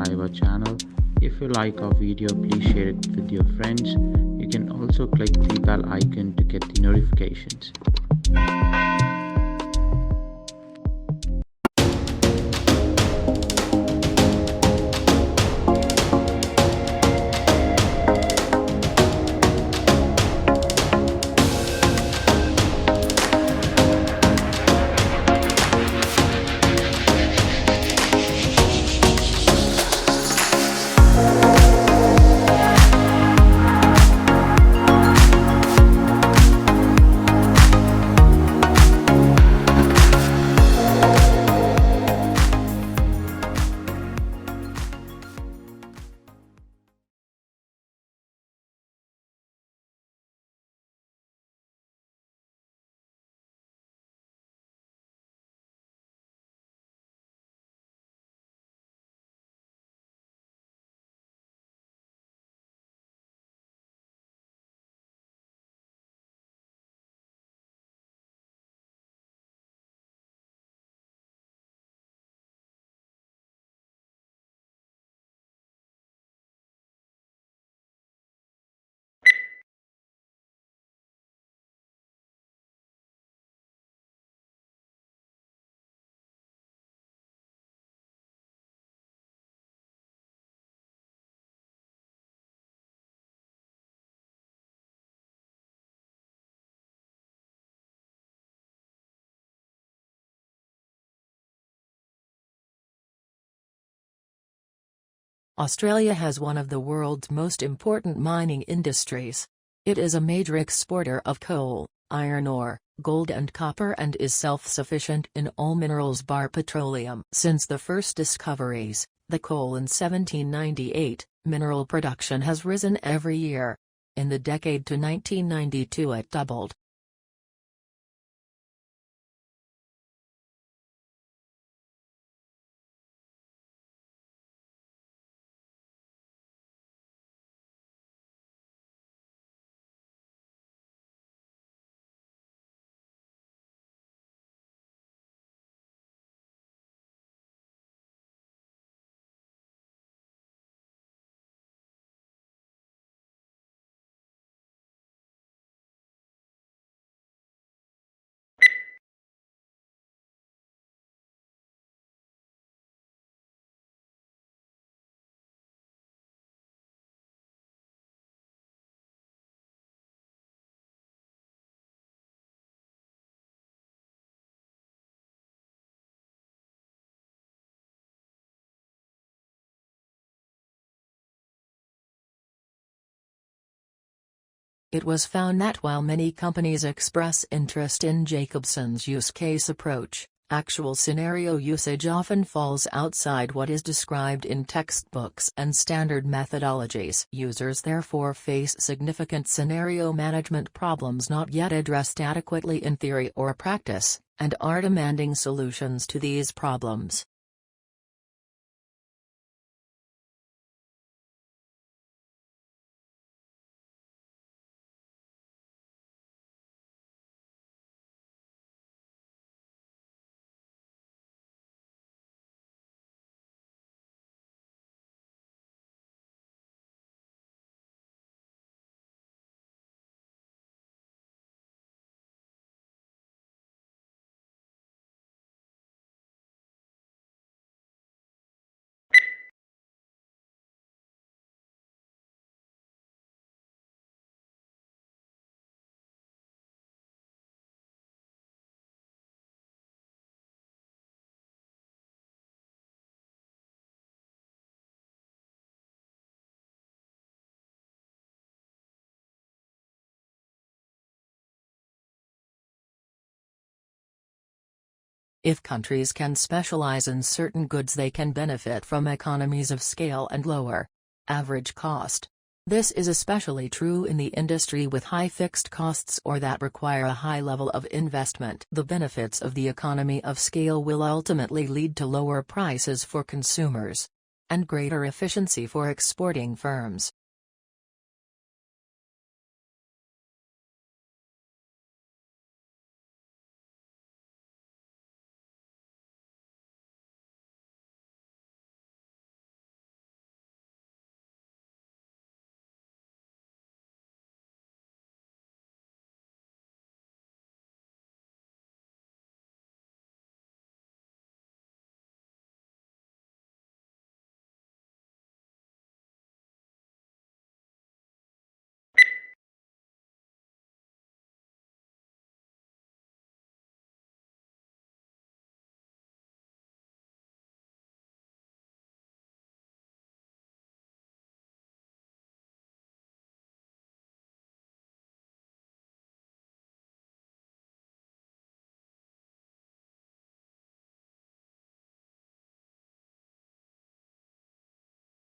subscribe our channel. If you like our video, please share it with your friends. You can also click the bell icon to get the notifications. Australia has one of the world's most important mining industries. It is a major exporter of coal, iron ore, gold and copper and is self-sufficient in all minerals bar petroleum. Since the first discoveries, the coal in 1798, mineral production has risen every year. In the decade to 1992 it doubled. It was found that while many companies express interest in Jacobson's use case approach, actual scenario usage often falls outside what is described in textbooks and standard methodologies. Users therefore face significant scenario management problems not yet addressed adequately in theory or practice, and are demanding solutions to these problems. If countries can specialize in certain goods, they can benefit from economies of scale and lower average cost. This is especially true in the industry with high fixed costs or that require a high level of investment. The benefits of the economy of scale will ultimately lead to lower prices for consumers and greater efficiency for exporting firms.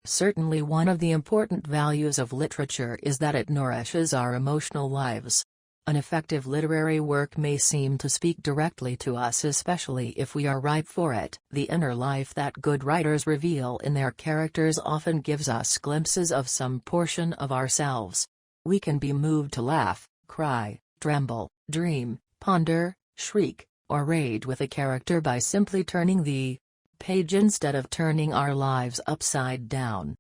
Certainly one of the important values of literature is that it nourishes our emotional lives. An effective literary work may seem to speak directly to us, especially if we are ripe for it. The inner life that good writers reveal in their characters often gives us glimpses of some portion of ourselves. We can be moved to laugh, cry, tremble, dream, ponder, shriek, or rage with a character by simply turning the page instead of turning our lives upside down.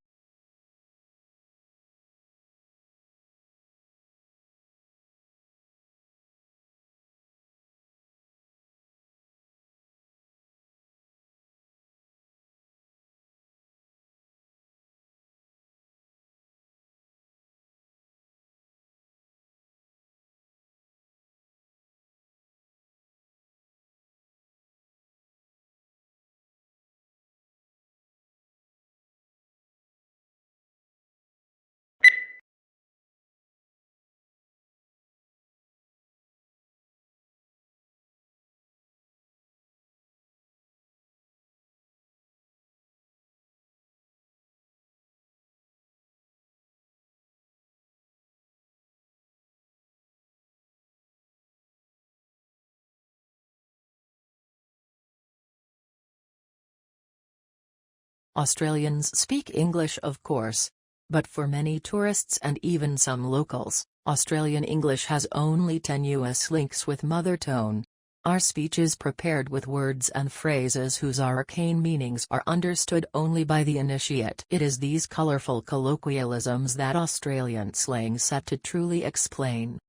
Australians speak English, of course. But for many tourists and even some locals, Australian English has only tenuous links with mother tongue. Our speech is prepared with words and phrases whose arcane meanings are understood only by the initiate. It is these colourful colloquialisms that Australian slang set to truly explain.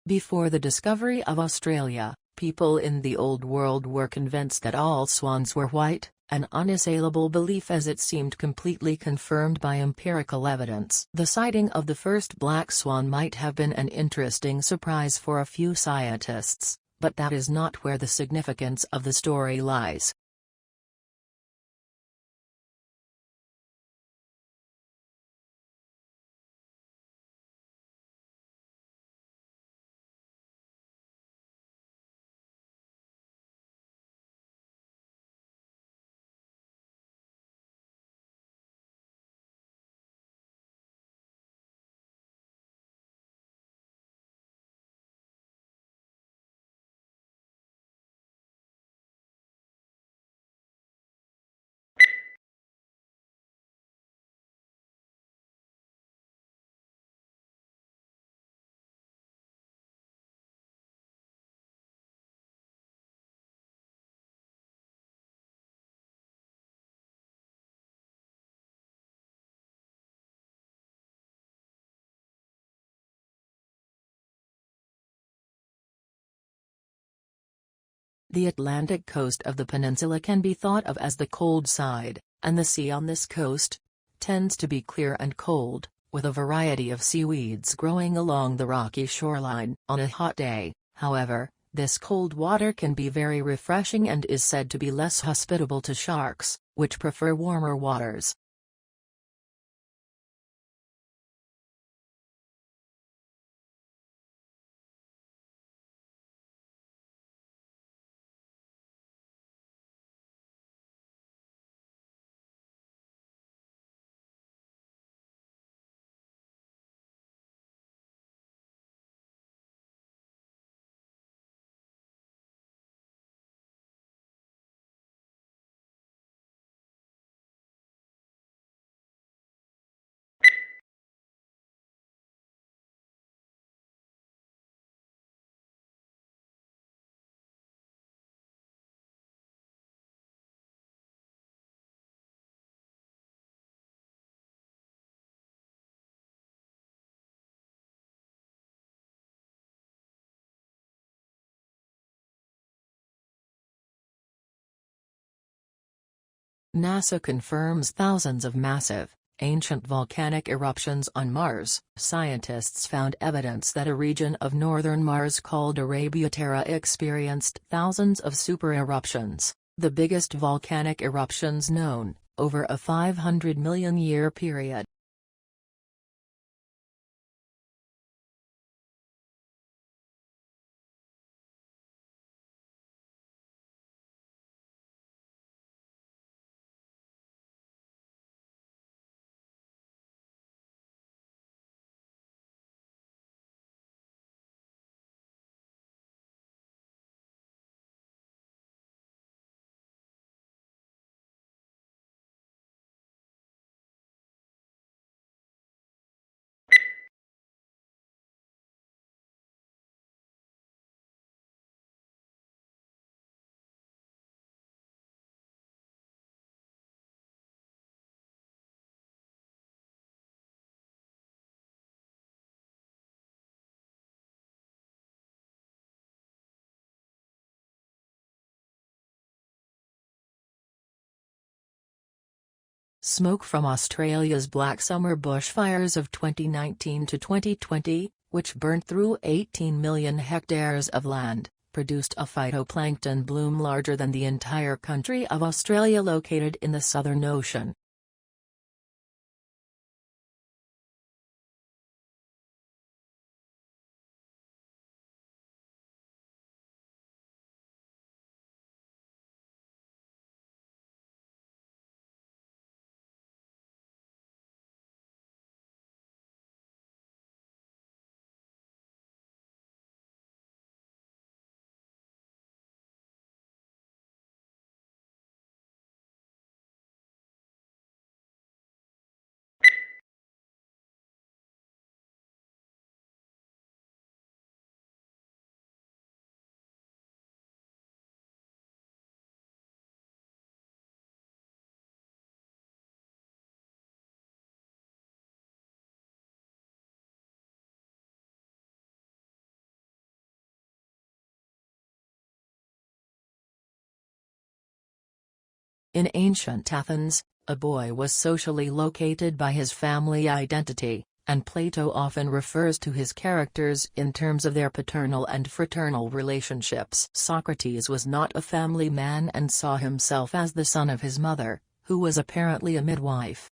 Before the discovery of Australia, people in the Old World were convinced that all swans were white, an unassailable belief as it seemed completely confirmed by empirical evidence. The sighting of the first black swan might have been an interesting surprise for a few scientists, but that is not where the significance of the story lies. The Atlantic coast of the peninsula can be thought of as the cold side, and the sea on this coast tends to be clear and cold, with a variety of seaweeds growing along the rocky shoreline. On a hot day, however, this cold water can be very refreshing and is said to be less hospitable to sharks, which prefer warmer waters. NASA confirms thousands of massive, ancient volcanic eruptions on Mars. Scientists found evidence that a region of northern Mars called 𝗂𝗶𝗆 experienced thousands of super-eruptions, the biggest volcanic eruptions known, over a 500 million year period. Smoke from Australia's Black Summer bushfires of 2019 to 2020, which burnt through 18 million hectares of land, produced a phytoplankton bloom larger than the entire country of Australia located in the Southern Ocean. In ancient Athens, a boy was socially located by his family identity, and Plato often refers to his characters in terms of their paternal and fraternal relationships. Socrates was not a family man and saw himself as the son of his mother, who was apparently a midwife.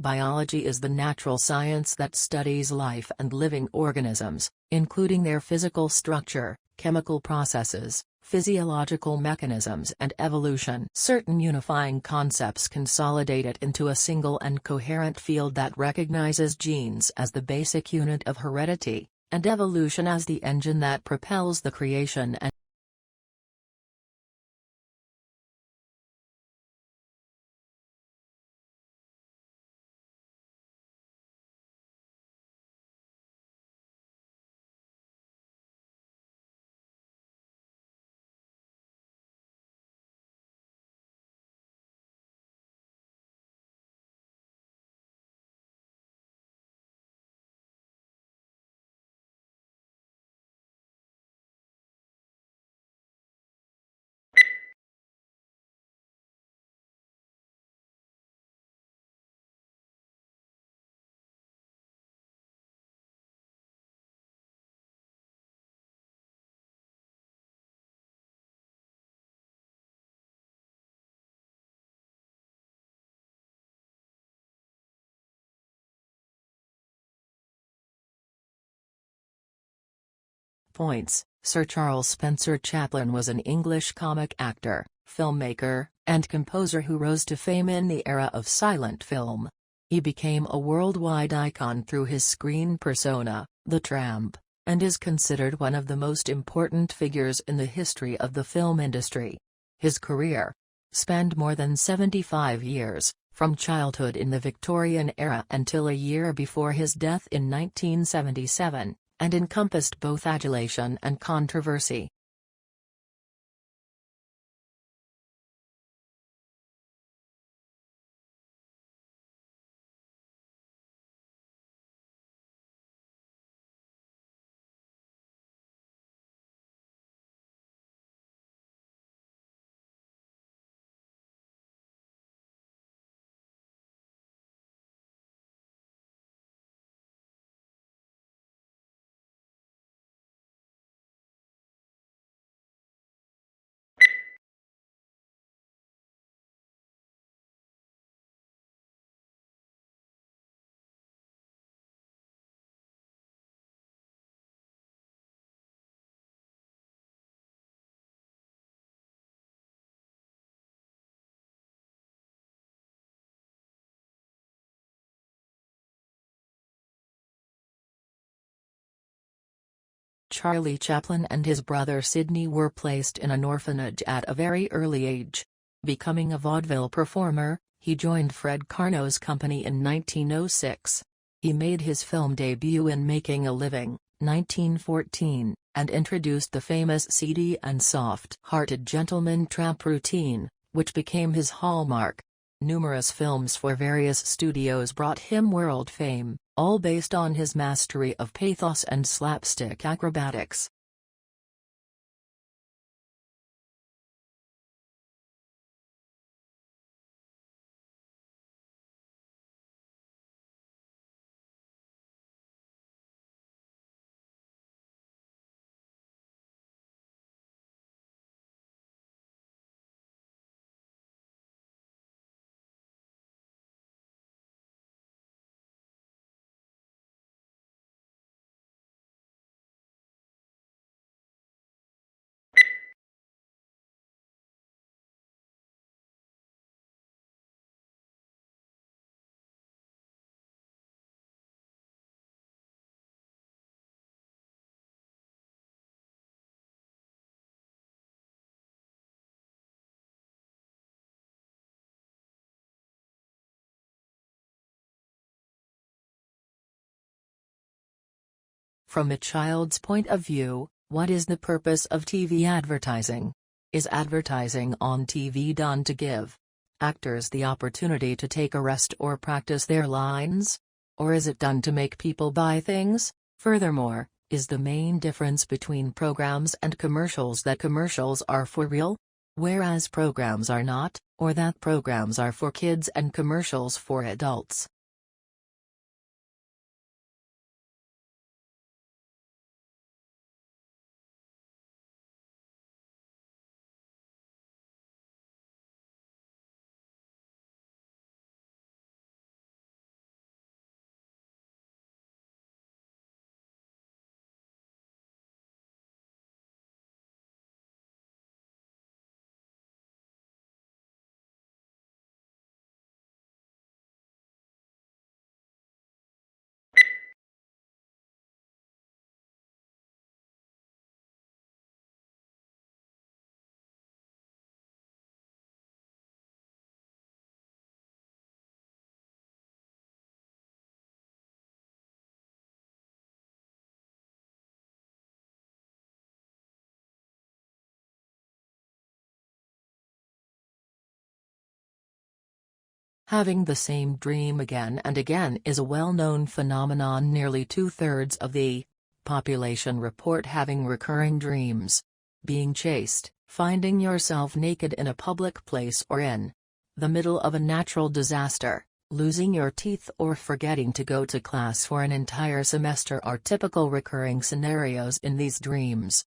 Biology is the natural science that studies life and living organisms, including their physical structure, chemical processes, physiological mechanisms and evolution. Certain unifying concepts consolidate it into a single and coherent field that recognizes genes as the basic unit of heredity, and evolution as the engine that propels the creation and Points. Sir Charles Spencer Chaplin was an English comic actor, filmmaker, and composer who rose to fame in the era of silent film. He became a worldwide icon through his screen persona, the Tramp, and is considered one of the most important figures in the history of the film industry. His career spanned more than 75 years, from childhood in the Victorian era until a year before his death in 1977, and encompassed both adulation and controversy. Charlie Chaplin and his brother Sidney were placed in an orphanage at a very early age. Becoming a vaudeville performer, he joined Fred Karno's company in 1906. He made his film debut in Making a Living, 1914, and introduced the famous seedy and soft-hearted gentleman tramp routine, which became his hallmark. Numerous films for various studios brought him world fame, all based on his mastery of pathos and slapstick acrobatics. From a child's point of view, what is the purpose of TV advertising? Is advertising on TV done to give actors the opportunity to take a rest or practice their lines? Or is it done to make people buy things? Furthermore, is the main difference between programs and commercials that commercials are for real, whereas programs are not, or that programs are for kids and commercials for adults? Having the same dream again and again is a well-known phenomenon. Nearly two-thirds of the population report having recurring dreams. Being chased, finding yourself naked in a public place or in the middle of a natural disaster, losing your teeth or forgetting to go to class for an entire semester are typical recurring scenarios in these dreams.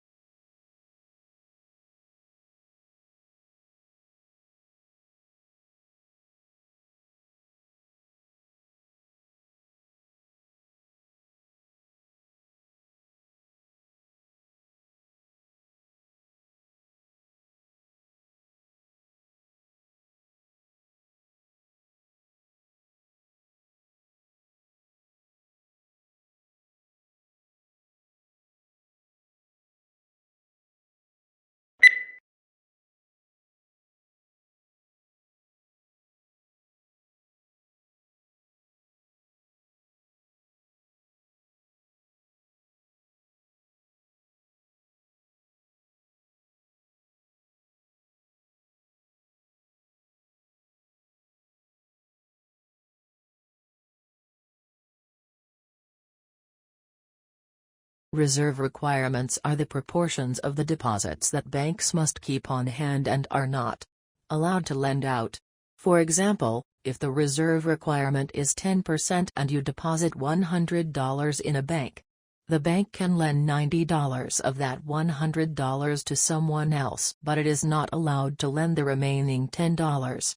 Reserve requirements are the proportions of the deposits that banks must keep on hand and are not allowed to lend out. For example, if the reserve requirement is 10% and you deposit $100 in a bank, the bank can lend $90 of that $100 to someone else, but it is not allowed to lend the remaining $10.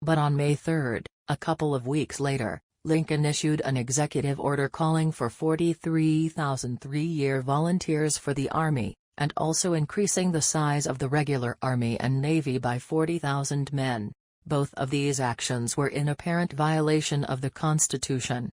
But on May 3, a couple of weeks later, Lincoln issued an executive order calling for 43,000 three-year volunteers for the Army, and also increasing the size of the regular Army and Navy by 40,000 men. Both of these actions were in apparent violation of the Constitution.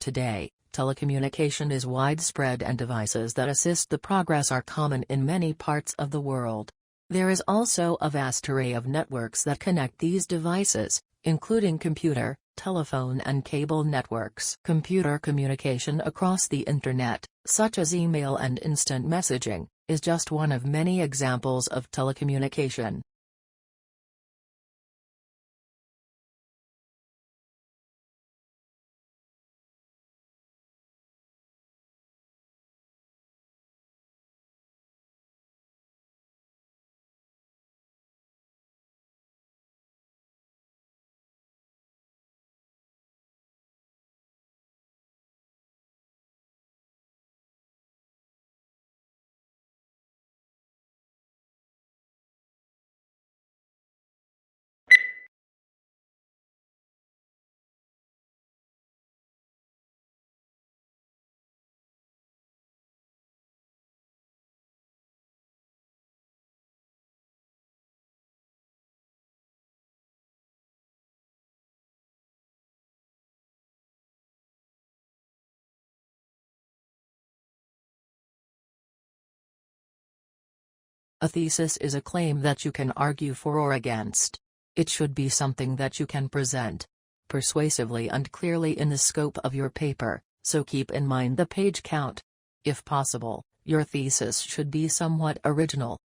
Today, telecommunication is widespread and devices that assist the progress are common in many parts of the world. There is also a vast array of networks that connect these devices, including computer, telephone and cable networks. Computer communication across the Internet, such as email and instant messaging, is just one of many examples of telecommunication. A thesis is a claim that you can argue for or against. It should be something that you can present persuasively and clearly in the scope of your paper, so keep in mind the page count. If possible, your thesis should be somewhat original.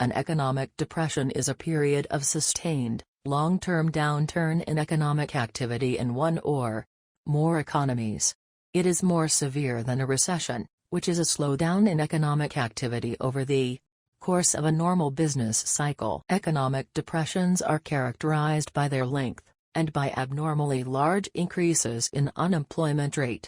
An economic depression is a period of sustained, long-term downturn in economic activity in one or more economies. It is more severe than a recession, which is a slowdown in economic activity over the course of a normal business cycle. Economic depressions are characterized by their length, and by abnormally large increases in unemployment rate.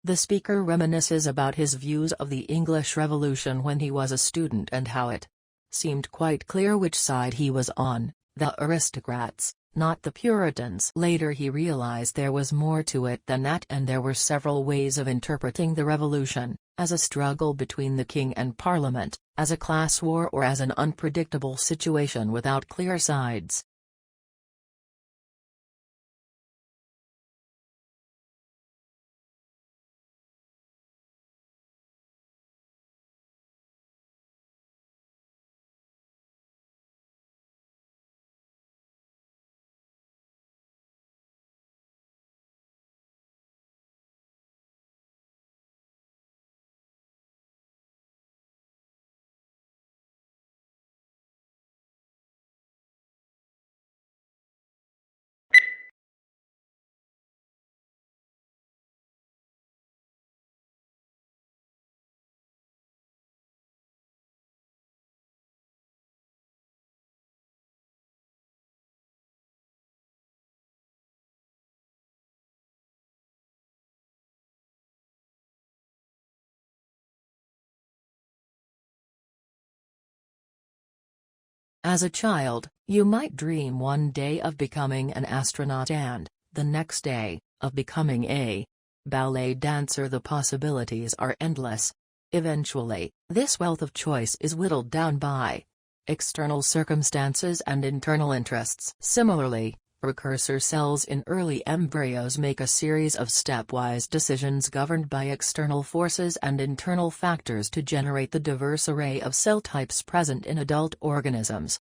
The speaker reminisces about his views of the English Revolution when he was a student and how it seemed quite clear which side he was on, the aristocrats, not the Puritans. Later he realized there was more to it than that, and there were several ways of interpreting the revolution, as a struggle between the king and parliament, as a class war, or as an unpredictable situation without clear sides. As a child, you might dream one day of becoming an astronaut and, the next day, of becoming a ballet dancer. The possibilities are endless. Eventually, this wealth of choice is whittled down by external circumstances and internal interests. Similarly, precursor cells in early embryos make a series of stepwise decisions governed by external forces and internal factors to generate the diverse array of cell types present in adult organisms.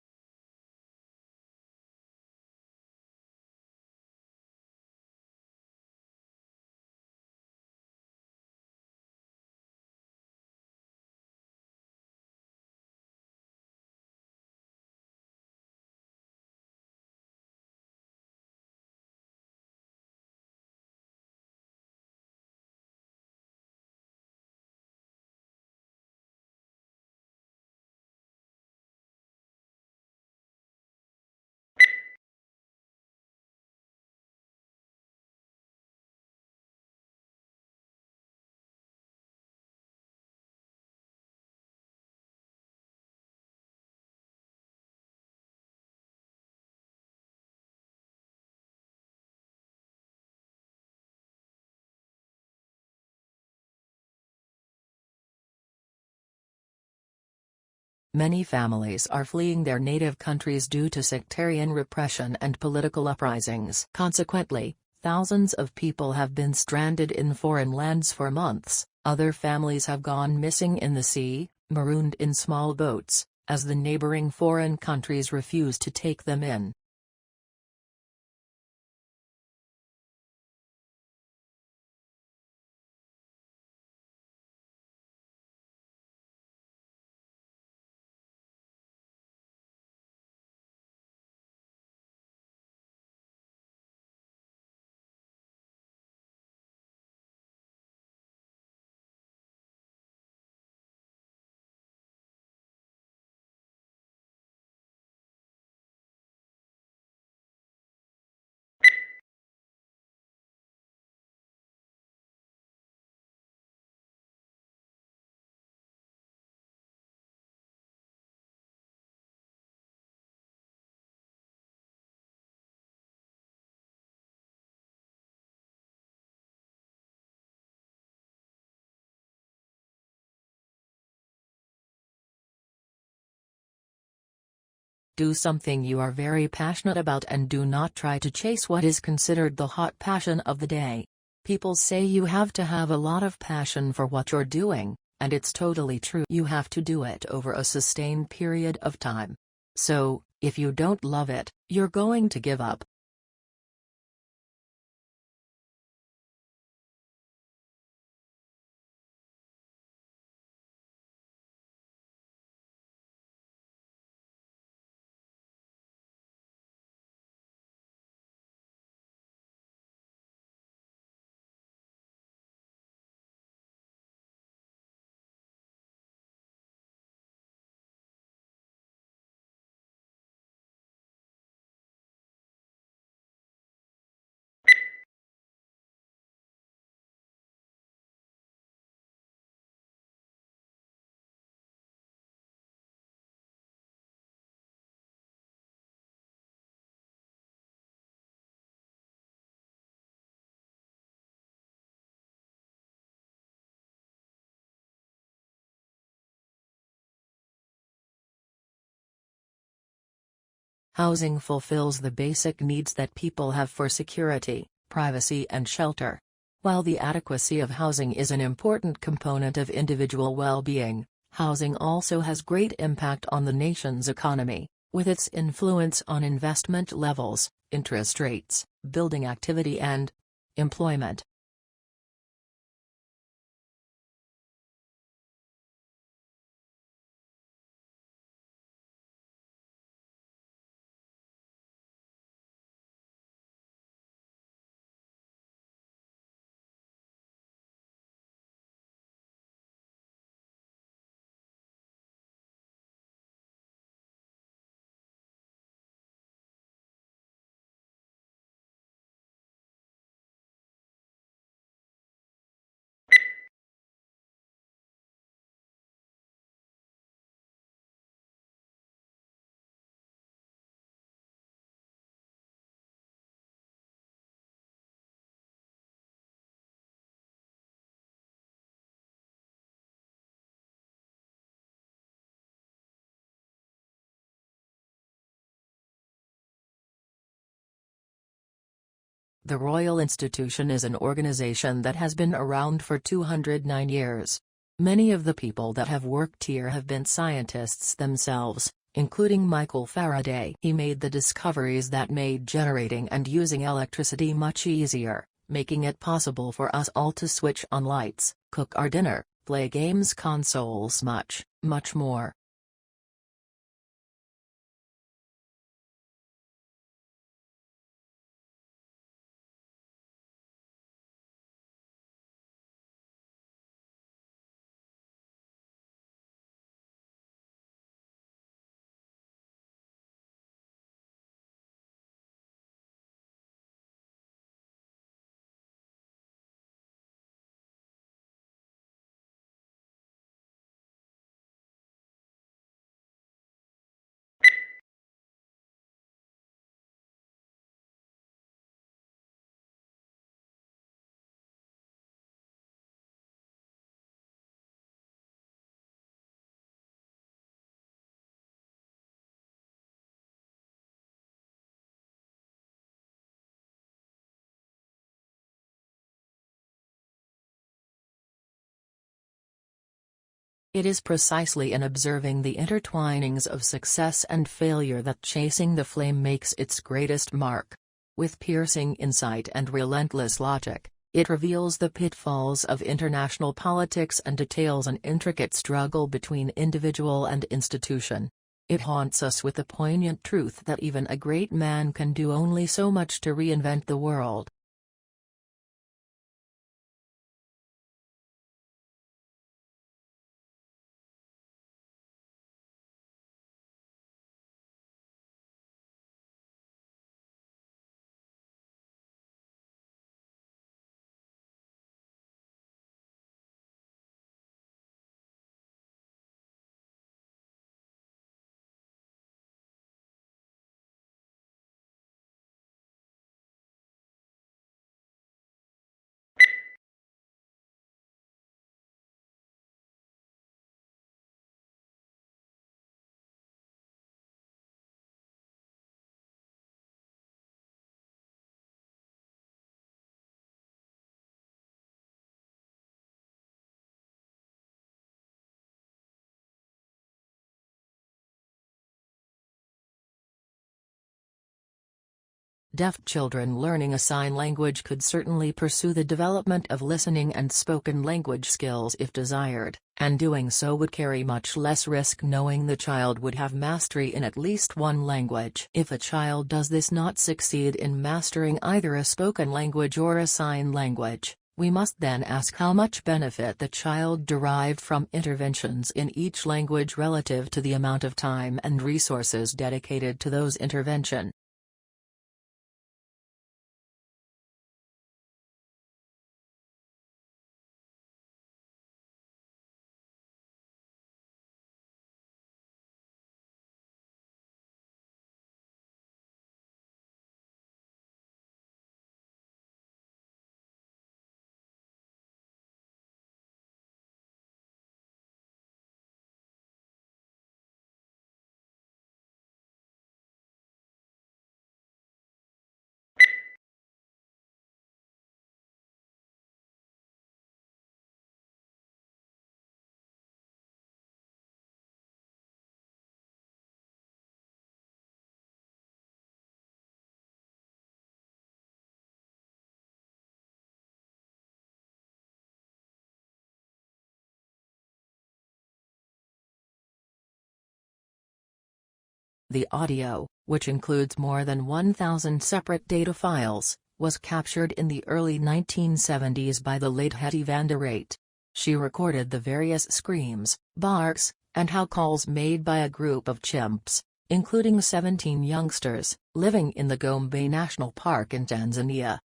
Many families are fleeing their native countries due to sectarian repression and political uprisings. Consequently, thousands of people have been stranded in foreign lands for months. Other families have gone missing in the sea, marooned in small boats, as the neighboring foreign countries refuse to take them in. Do something you are very passionate about and do not try to chase what is considered the hot passion of the day. People say you have to have a lot of passion for what you're doing, and it's totally true. You have to do it over a sustained period of time. So, if you don't love it, you're going to give up. Housing fulfills the basic needs that people have for security, privacy and shelter. While the adequacy of housing is an important component of individual well-being, housing also has great impact on the nation's economy, with its influence on investment levels, interest rates, building activity and employment. The Royal Institution is an organization that has been around for 209 years. Many of the people that have worked here have been scientists themselves, including Michael Faraday. He made the discoveries that made generating and using electricity much easier, making it possible for us all to switch on lights, cook our dinner, play games, consoles, much more. It is precisely in observing the intertwinings of success and failure that Chasing the Flame makes its greatest mark. With piercing insight and relentless logic, it reveals the pitfalls of international politics and details an intricate struggle between individual and institution. It haunts us with the poignant truth that even a great man can do only so much to reinvent the world. Deaf children learning a sign language could certainly pursue the development of listening and spoken language skills if desired, and doing so would carry much less risk knowing the child would have mastery in at least one language. If a child does this not succeed in mastering either a spoken language or a sign language, we must then ask how much benefit the child derived from interventions in each language relative to the amount of time and resources dedicated to those interventions. The audio, which includes more than 1,000 separate data files, was captured in the early 1970s by the late Hetty van der Rate. She recorded the various screams, barks, and howls made by a group of chimps, including 17 youngsters, living in the Gombe National Park in Tanzania.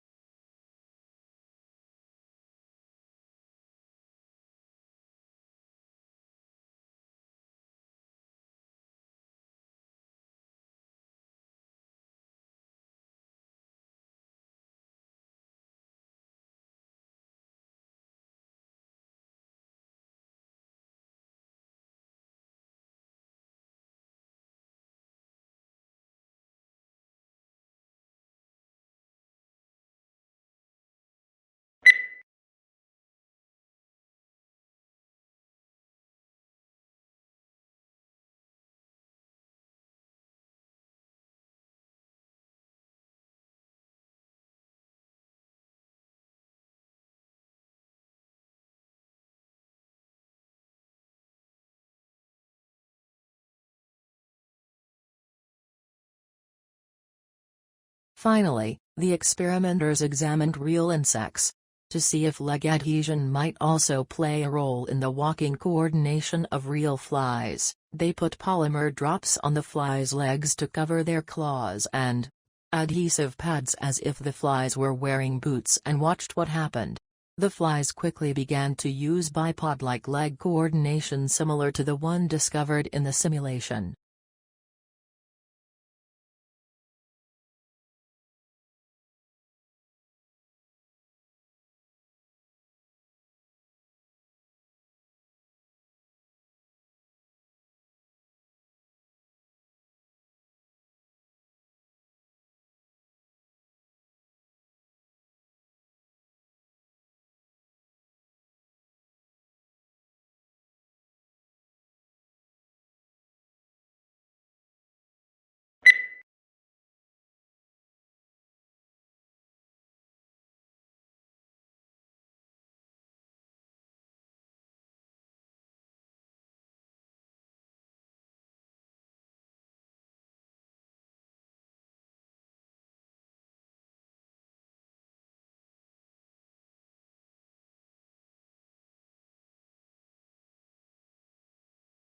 Finally, the experimenters examined real insects to see if leg adhesion might also play a role in the walking coordination of real flies. They put polymer drops on the flies' legs to cover their claws and adhesive pads as if the flies were wearing boots and watched what happened. The flies quickly began to use bipod-like leg coordination similar to the one discovered in the simulation.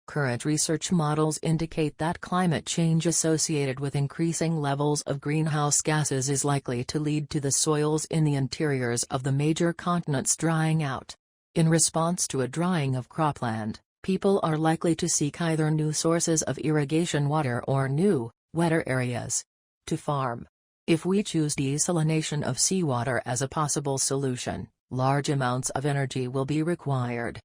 Current research models indicate that climate change associated with increasing levels of greenhouse gases is likely to lead to the soils in the interiors of the major continents drying out. In response to a drying of cropland, people are likely to seek either new sources of irrigation water or new, wetter areas to farm. If we choose desalination of seawater as a possible solution, large amounts of energy will be required.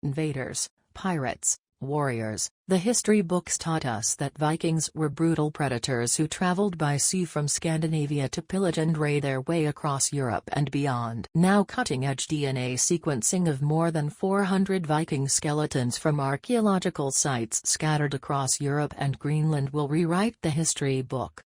invaders, pirates, warriors. The history books taught us that Vikings were brutal predators who traveled by sea from Scandinavia to pillage and raid their way across Europe and beyond. Now cutting-edge DNA sequencing of more than 400 Viking skeletons from archaeological sites scattered across Europe and Greenland will rewrite the history book.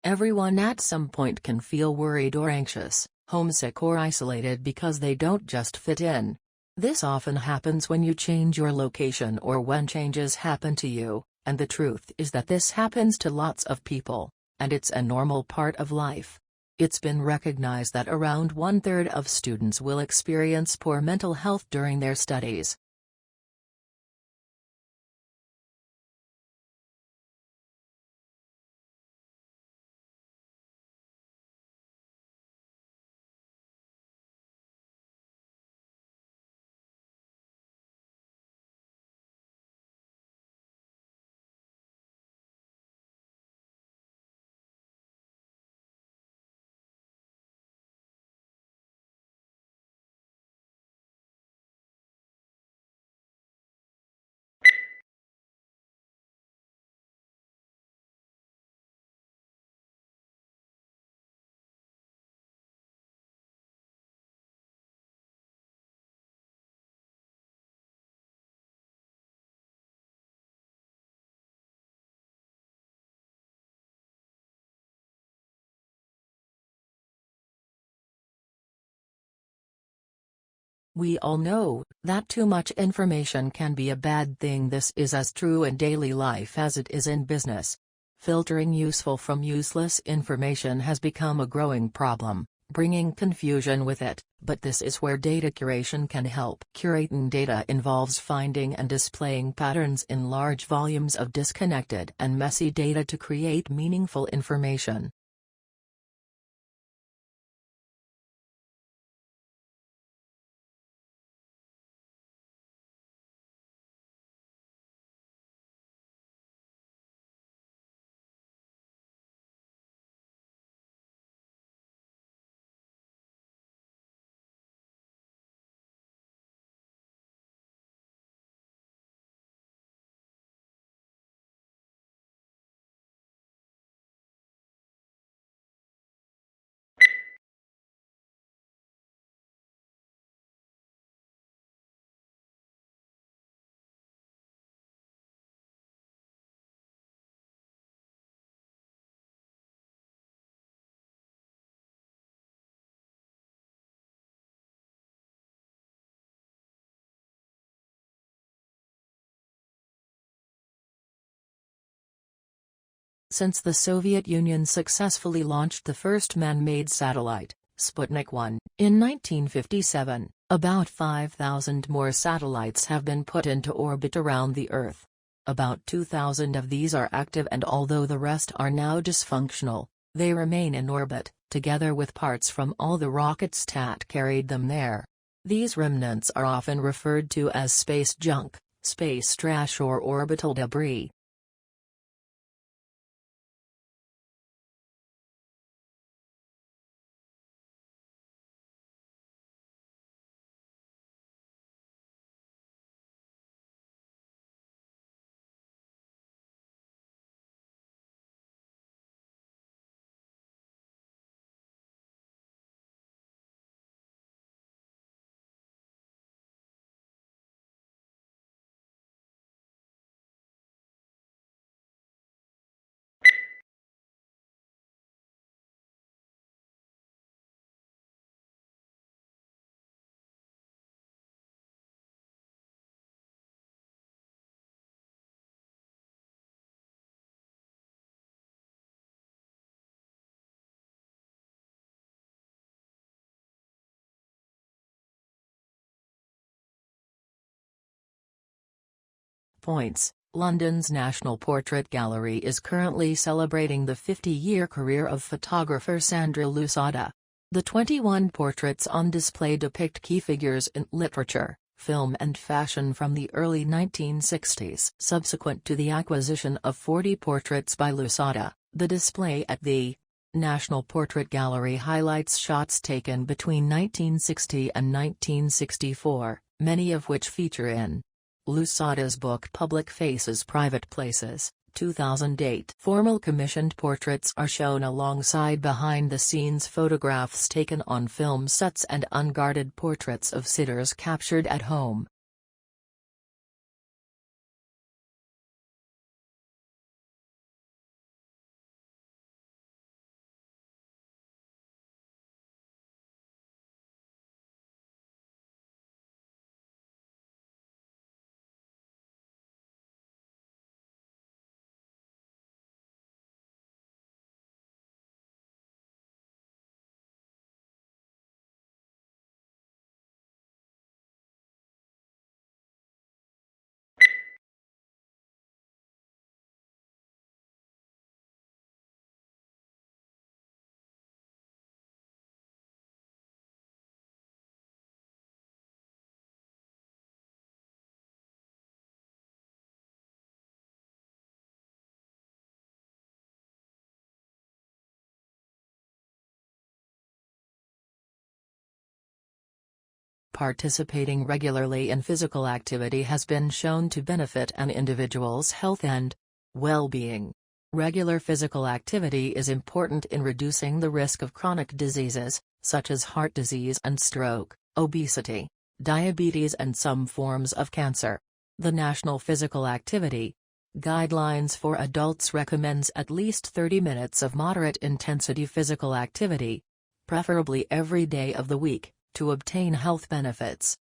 Everyone at some point can feel worried or anxious, homesick or isolated because they don't just fit in. This often happens when you change your location or when changes happen to you, and the truth is that this happens to lots of people, and it's a normal part of life. It's been recognized that around 1/3 of students will experience poor mental health during their studies. We all know that too much information can be a bad thing. This is as true in daily life as it is in business. Filtering useful from useless information has become a growing problem, bringing confusion with it, but this is where data curation can help. Curating data involves finding and displaying patterns in large volumes of disconnected and messy data to create meaningful information. Since the Soviet Union successfully launched the first man-made satellite, Sputnik 1, in 1957, about 5,000 more satellites have been put into orbit around the Earth. About 2,000 of these are active, and although the rest are now dysfunctional, they remain in orbit, together with parts from all the rockets that carried them there. These remnants are often referred to as space junk, space trash, or orbital debris. points. London's National Portrait Gallery is currently celebrating the 50-year career of photographer Sandra Lusada. The 21 portraits on display depict key figures in literature, film and fashion from the early 1960s. Subsequent to the acquisition of 40 portraits by Lusada, the display at the National Portrait Gallery highlights shots taken between 1960 and 1964, many of which feature in Lusada's book Public Faces Private Places, 2008. Formal commissioned portraits are shown alongside behind-the-scenes photographs taken on film sets and unguarded portraits of sitters captured at home. Participating regularly in physical activity has been shown to benefit an individual's health and well-being. Regular physical activity is important in reducing the risk of chronic diseases, such as heart disease and stroke, obesity, diabetes and some forms of cancer. The National Physical Activity Guidelines for Adults recommends at least 30 minutes of moderate-intensity physical activity, preferably every day of the week, to obtain health benefits.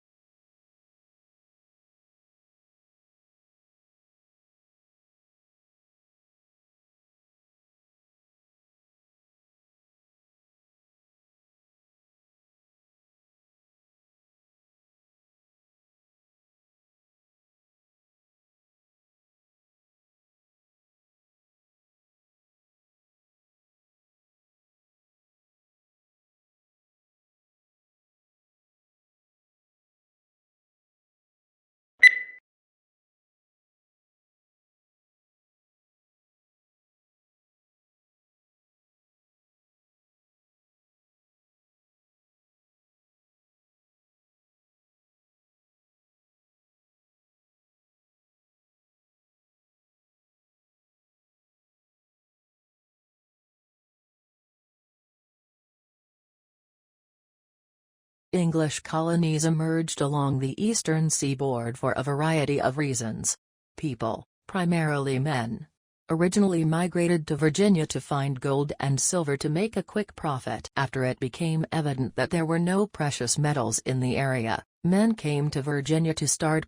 English colonies emerged along the eastern seaboard for a variety of reasons. People, primarily men, originally migrated to Virginia to find gold and silver to make a quick profit. After it became evident that there were no precious metals in the area, men came to Virginia to start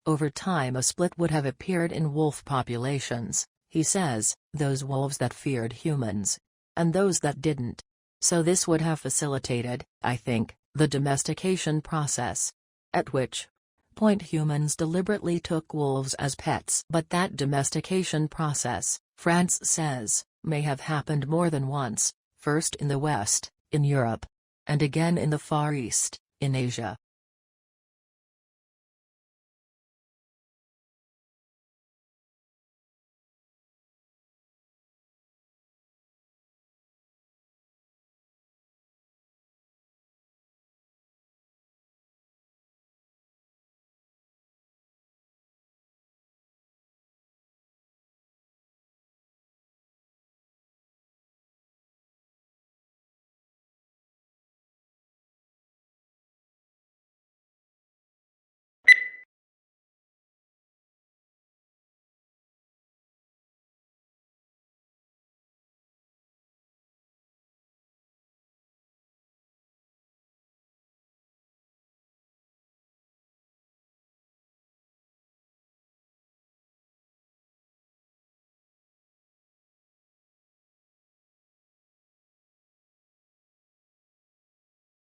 Over time a split would have appeared in wolf populations, he says, those wolves that feared humans, and those that didn't. So this would have facilitated, I think, the domestication process. At which point humans deliberately took wolves as pets. But that domestication process, France says, may have happened more than once, first in the West, in Europe, and again in the Far East, in Asia.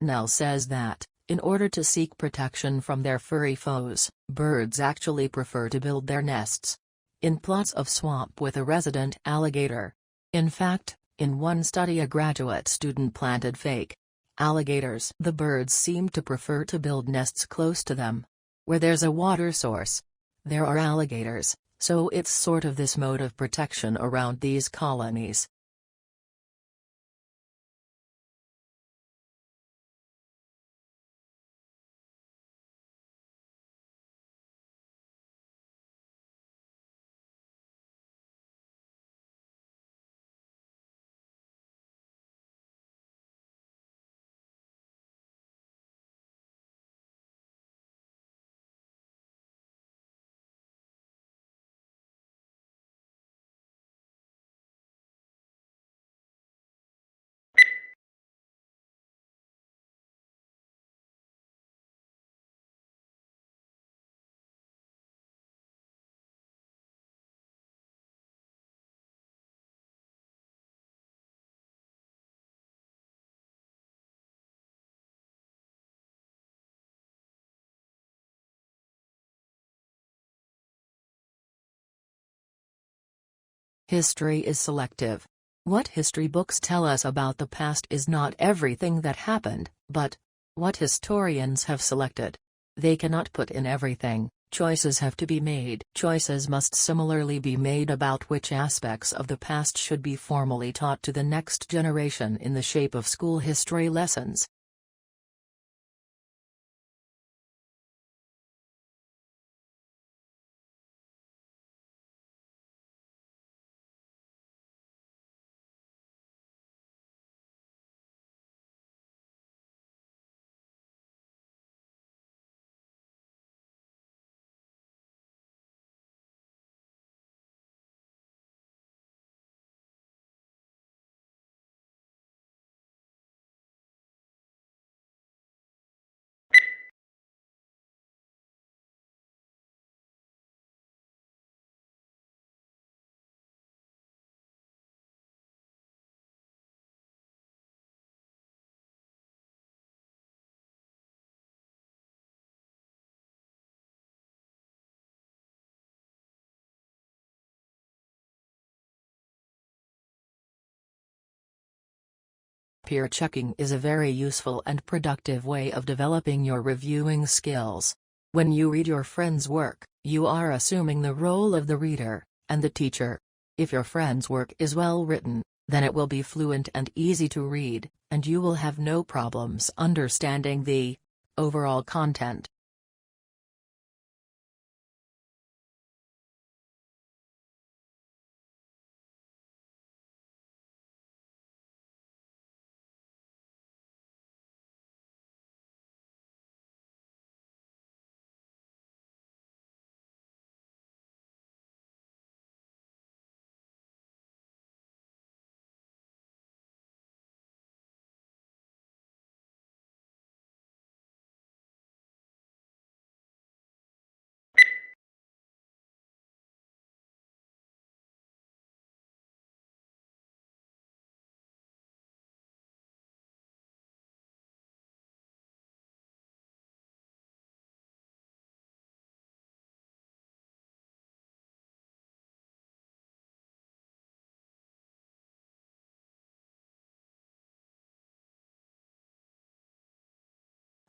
Nell says that, in order to seek protection from their furry foes, birds actually prefer to build their nests in plots of swamp with a resident alligator. In fact, in one study a graduate student planted fake alligators. The birds seem to prefer to build nests close to them, where there's a water source. There are alligators, so it's sort of this mode of protection around these colonies. History is selective. What history books tell us about the past is not everything that happened, but what historians have selected. They cannot put in everything. Choices have to be made. Choices must similarly be made about which aspects of the past should be formally taught to the next generation in the shape of school history lessons. Peer checking is a very useful and productive way of developing your reviewing skills. When you read your friend's work, you are assuming the role of the reader and the teacher. If your friend's work is well written, then it will be fluent and easy to read, and you will have no problems understanding the overall content.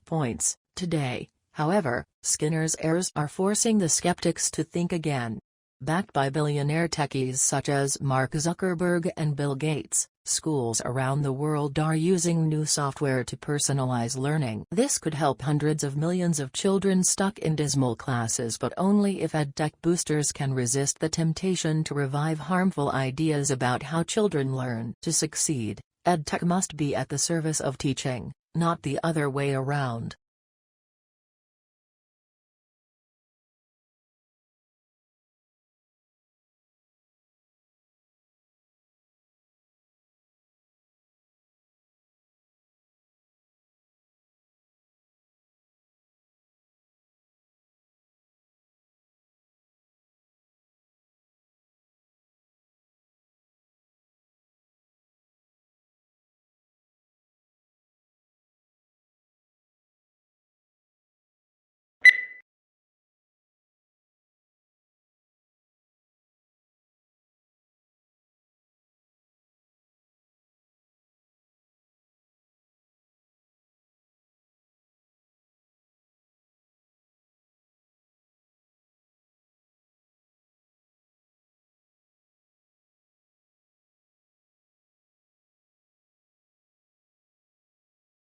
Points. Today, however, Skinner's errors are forcing the skeptics to think again. Backed by billionaire techies such as Mark Zuckerberg and Bill Gates, schools around the world are using new software to personalize learning. This could help hundreds of millions of children stuck in dismal classes, but only if edtech boosters can resist the temptation to revive harmful ideas about how children learn. To succeed, edtech must be at the service of teaching, not the other way around.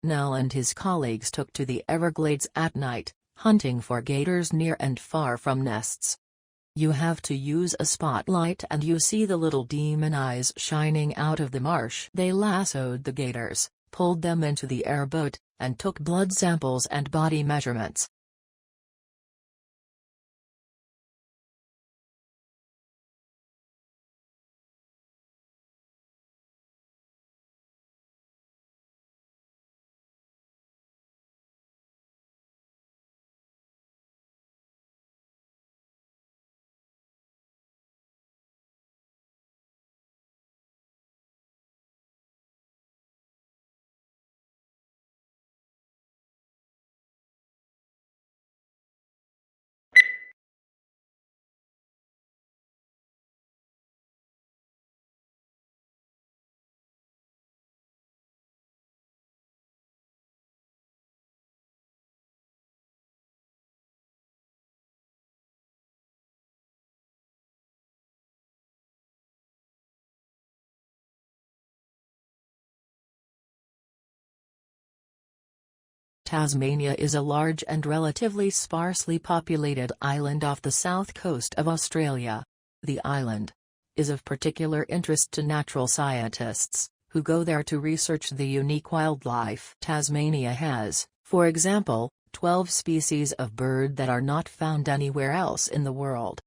Nell and his colleagues took to the Everglades at night, hunting for gators near and far from nests. You have to use a spotlight and you see the little demon eyes shining out of the marsh. They lassoed the gators, pulled them into the airboat, and took blood samples and body measurements. Tasmania is a large and relatively sparsely populated island off the south coast of Australia. The island is of particular interest to natural scientists, who go there to research the unique wildlife. Tasmania has, for example, 12 species of bird that are not found anywhere else in the world.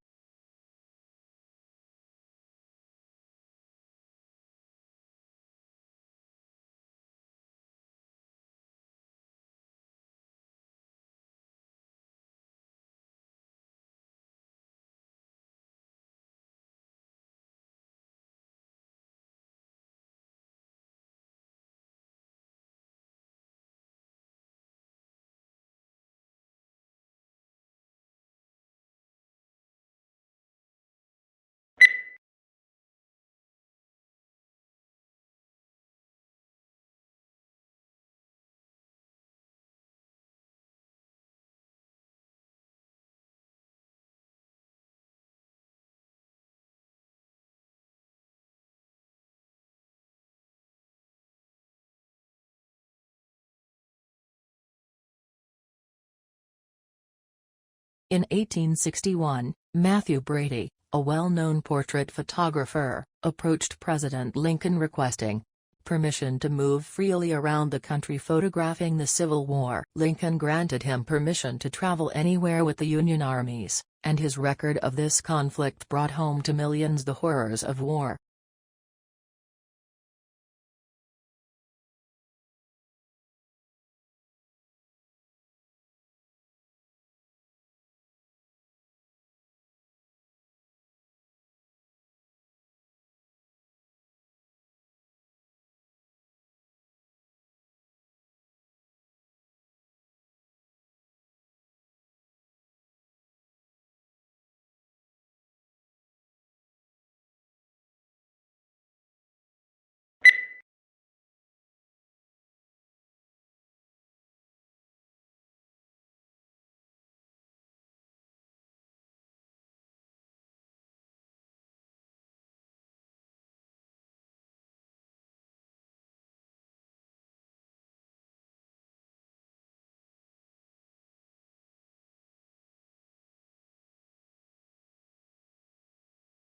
In 1861, Matthew Brady, a well-known portrait photographer, approached President Lincoln requesting permission to move freely around the country photographing the Civil War. Lincoln granted him permission to travel anywhere with the Union armies, and his record of this conflict brought home to millions the horrors of war.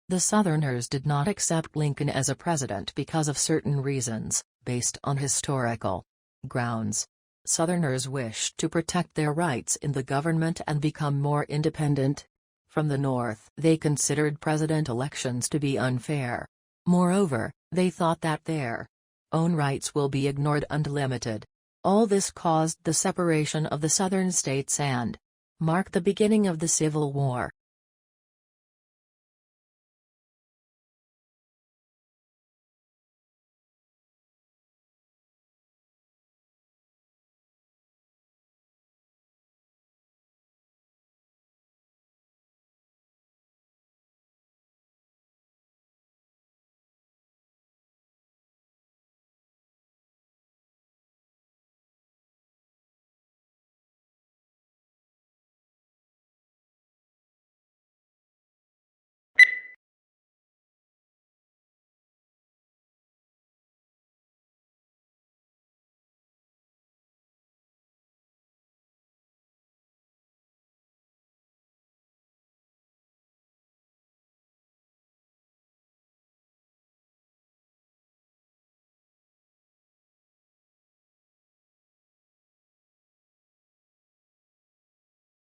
The Southerners did not accept Lincoln as a president because of certain reasons, based on historical grounds. Southerners wished to protect their rights in the government and become more independent from the North. They considered president elections to be unfair. Moreover, they thought that their own rights will be ignored unlimited. All this caused the separation of the Southern states and marked the beginning of the Civil War.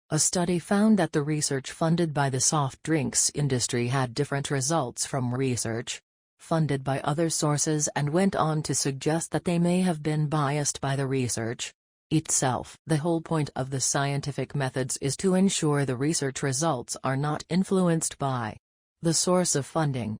A study found that the research funded by the soft drinks industry had different results from research funded by other sources, and went on to suggest that they may have been biased by the research itself. The whole point of the scientific methods is to ensure the research results are not influenced by the source of funding.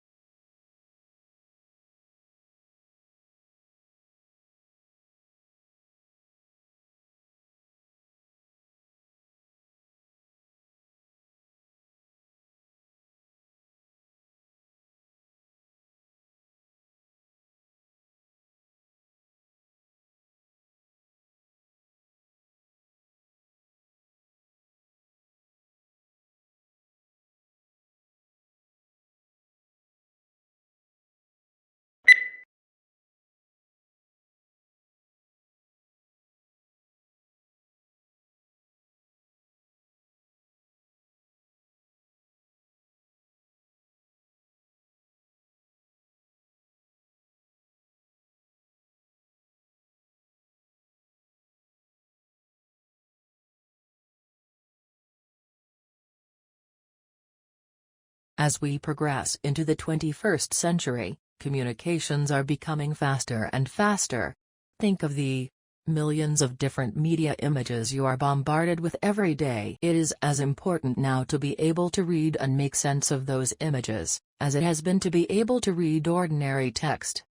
As we progress into the 21st century, communications are becoming faster and faster. Think of the millions of different media images you are bombarded with every day. It is as important now to be able to read and make sense of those images, as it has been to be able to read ordinary text.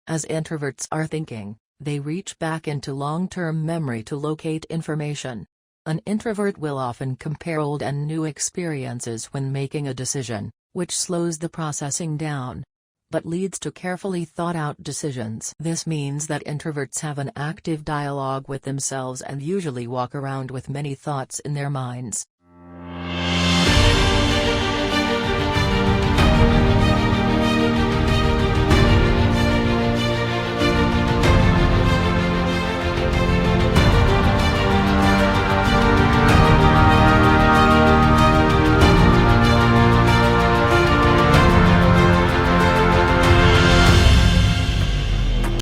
As introverts are thinking, they reach back into long-term memory to locate information. An introvert will often compare old and new experiences when making a decision, which slows the processing down, but leads to carefully thought-out decisions. This means that introverts have an active dialogue with themselves and usually walk around with many thoughts in their minds.